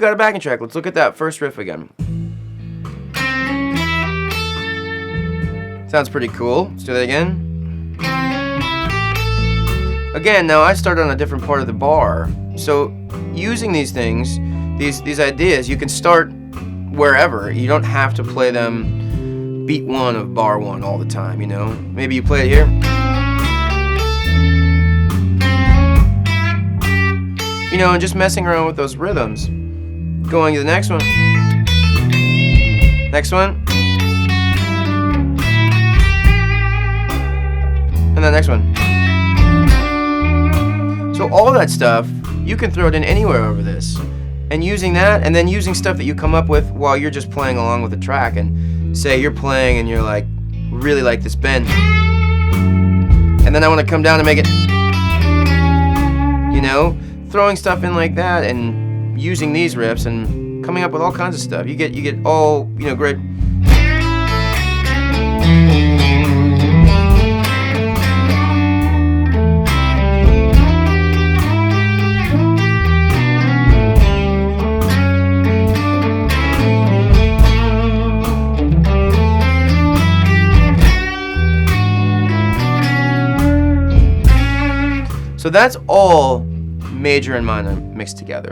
got a backing track. Let's look at that first riff again. Sounds pretty cool. Let's do that again. Again, now I started on a different part of the bar, so using these things, these ideas, you can start wherever. You don't have to play them beat one of bar one all the time, you know? Maybe you play it here. You know, and just messing around with those rhythms. Going to the next one. Next one. And the next one. So all that stuff, you can throw it in anywhere over this. And using that, and then using stuff that you come up with while you're just playing along with the track. And say you're playing and you're like, really like this bend. And then I want to come down and make it, you know, throwing stuff in like that and using these riffs and coming up with all kinds of stuff. You get all, you know, great. So that's all major and minor mixed together.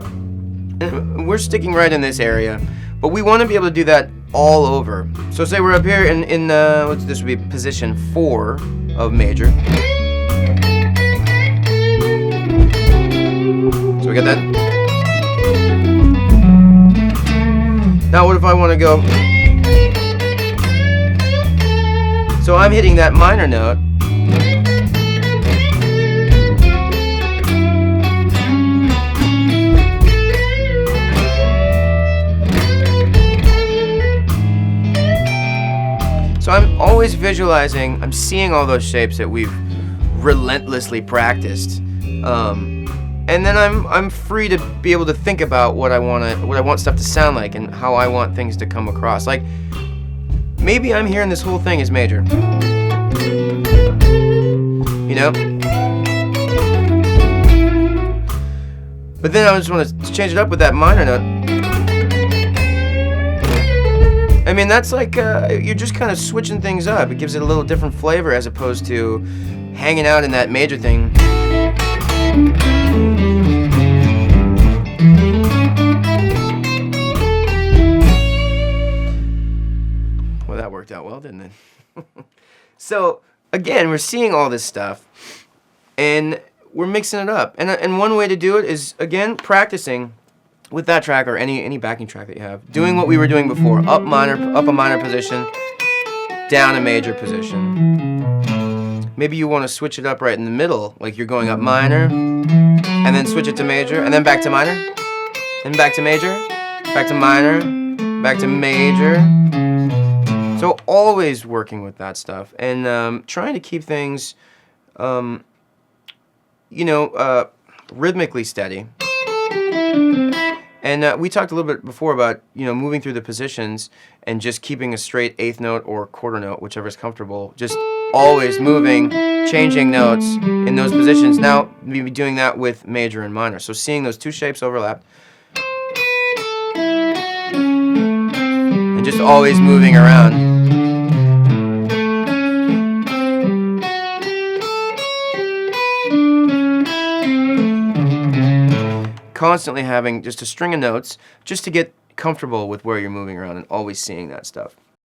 And we're sticking right in this area, but we want to be able to do that all over. So say we're up here in this would be position 4 of major. So we got that. Now what if I want to go? So I'm hitting that minor note. So I'm always visualizing, I'm seeing all those shapes that we've relentlessly practiced, and then I'm free to be able to think about what I want stuff to sound like and how I want things to come across. Like maybe I'm hearing this whole thing as major, you know, but then I just want to change it up with that minor note. I mean, that's like, you're just kind of switching things up. It gives it a little different flavor as opposed to hanging out in that major thing. Well, that worked out well, didn't it? So, again, we're seeing all this stuff, and we're mixing it up. And one way to do it is, again, practicing with that track or any backing track that you have, doing what we were doing before, up a minor position, down a major position. Maybe you want to switch it up right in the middle, like you're going up minor, and then switch it to major, and then back to minor, and back to major, back to minor, back to major. So always working with that stuff, and trying to keep things, you know, rhythmically steady. And we talked a little bit before about, you know, moving through the positions and just keeping a straight 8th note or quarter note, whichever is comfortable. Just always moving, changing notes in those positions. Now, maybe doing that with major and minor. So seeing those two shapes overlap. And just always moving around. Constantly having just a string of notes just to get comfortable with where you're moving around and always seeing that stuff.